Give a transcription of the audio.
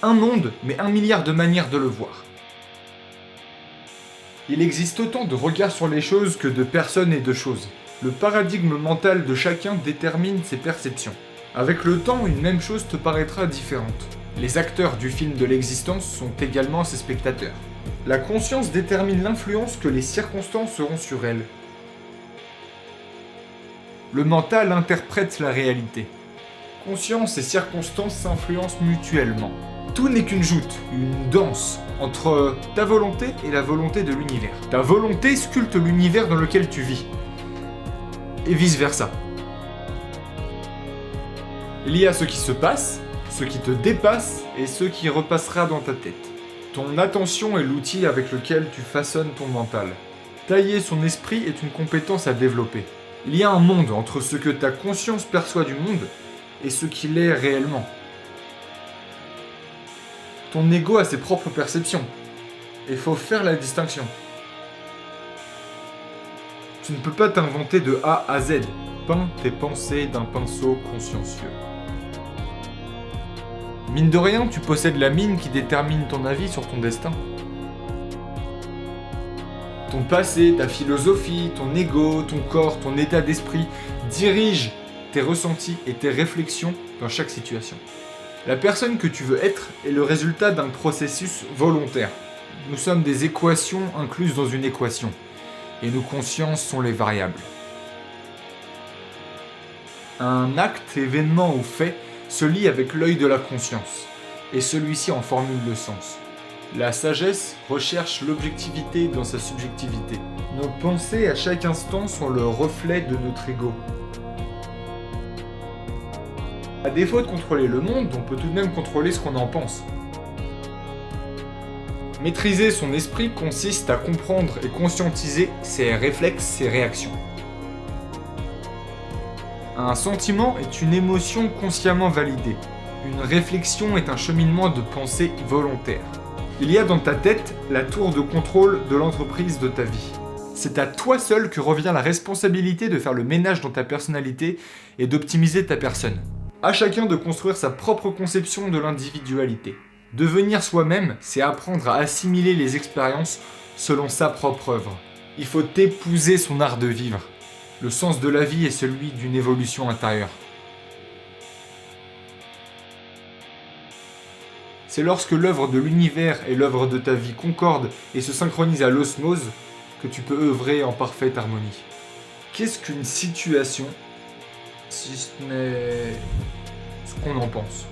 Un monde, mais 1 milliard de manières de le voir. Il existe autant de regards sur les choses que de personnes et de choses. Le paradigme mental de chacun détermine ses perceptions. Avec le temps, une même chose te paraîtra différente. Les acteurs du film de l'existence sont également ses spectateurs. La conscience détermine l'influence que les circonstances auront sur elle. Le mental interprète la réalité. Conscience et circonstances s'influencent mutuellement. Tout n'est qu'une joute, une danse, entre ta volonté et la volonté de l'univers. Ta volonté sculpte l'univers dans lequel tu vis. Et vice-versa. Il y a ce qui se passe, ce qui te dépasse et ce qui repassera dans ta tête. Ton attention est l'outil avec lequel tu façonnes ton mental. Tailler son esprit est une compétence à développer. Il y a un monde entre ce que ta conscience perçoit du monde et ce qu'il est réellement. Ton ego a ses propres perceptions. Il faut faire la distinction. Tu ne peux pas t'inventer de A à Z. Peins tes pensées d'un pinceau consciencieux. Mine de rien, tu possèdes la mine qui détermine ton avis sur ton destin. Ton passé, ta philosophie, ton ego, ton corps, ton état d'esprit dirigent tes ressentis et tes réflexions dans chaque situation. La personne que tu veux être est le résultat d'un processus volontaire. Nous sommes des équations incluses dans une équation, et nos consciences sont les variables. Un acte, événement ou fait se lie avec l'œil de la conscience, et celui-ci en formule le sens. La sagesse recherche l'objectivité dans sa subjectivité. Nos pensées à chaque instant sont le reflet de notre ego. À défaut de contrôler le monde, on peut tout de même contrôler ce qu'on en pense. Maîtriser son esprit consiste à comprendre et conscientiser ses réflexes, ses réactions. Un sentiment est une émotion consciemment validée. Une réflexion est un cheminement de pensée volontaire. Il y a dans ta tête la tour de contrôle de l'entreprise de ta vie. C'est à toi seul que revient la responsabilité de faire le ménage dans ta personnalité et d'optimiser ta personne. À chacun de construire sa propre conception de l'individualité. Devenir soi-même, c'est apprendre à assimiler les expériences selon sa propre œuvre. Il faut épouser son art de vivre. Le sens de la vie est celui d'une évolution intérieure. C'est lorsque l'œuvre de l'univers et l'œuvre de ta vie concordent et se synchronisent à l'osmose que tu peux œuvrer en parfaite harmonie. Qu'est-ce qu'une situation si ce n'est ce qu'on en pense ?